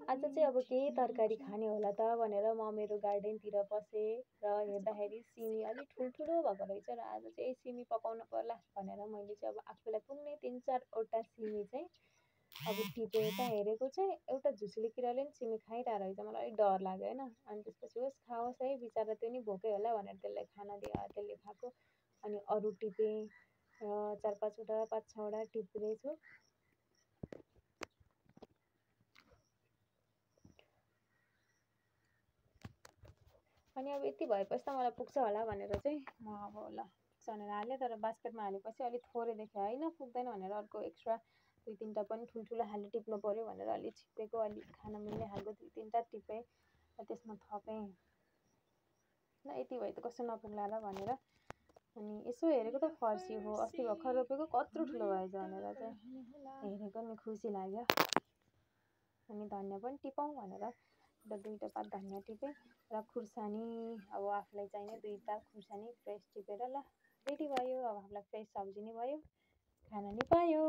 आज चाहिँ अब केही तरकारी खाने होला त भनेर म मेरो गार्डनतिर पसेँ र हेर्दाखेरि सिमी अलि ठुल्ठुलो भएको रहेछ र आज चाहिँ सिमी पकाउनु पर्ला भनेर मैले चाहिँ अब आफूलाई पुग्ने 3-4वटा सिमी चाहिँ अब टिपेर त्यहाँ हेरेको चाहिँ एउटा झुसुले किराले नि सिमी खाइरहेको रहेछ। मलाई अलिक डर लाग्यो होइन। अनि त्यसपछि होस् खाओस् है बिचरा त्यो नि भोकै होला भनेर त्यसलाई खाना दिएँ। त्यसले खाएको। अनि अरू टिपेँ र 4-5वटा 5-6वटा टिप्दैछु। अनि अब यति भएपछि त मलाई पुग्छ होला भनेर चाहिँ म अब ल पुग्छ भनेर हालेँ। तर बास्केटमा हालेपछि अलिक थोरै देखेँ होइन पुग्दैन भनेर अर्को एक्स्ट्रा 2-3टा पनि ठुल्ठुलो खाले टिप्नु पऱ्यो भनेर अलिक छिप्पेको अलिक खान मिल्ने खालको 2-3टा टिपेँ र त्यसमा थपेँ। ल यति भए त कस्तो नपुग्ला र भनेर अनि यसो हेरेको त फर्सी हो अस्ति भर्खर रोपेको कत्रो ठुलो भएछ भनेर चाहिँ हेरेको नि खुसी लाग्यो। अनि धनिया पनि टिपौँ भनेर र 2टा पात धनिया टिपेँ र खुर्सानी अब आफूलाई चाहिने 2टा खुर्सानी फ्रेस टिपेर ल रेडी भयो। अब आफूलाई फ्रेस सब्जी नि भयो खाना नि पायो।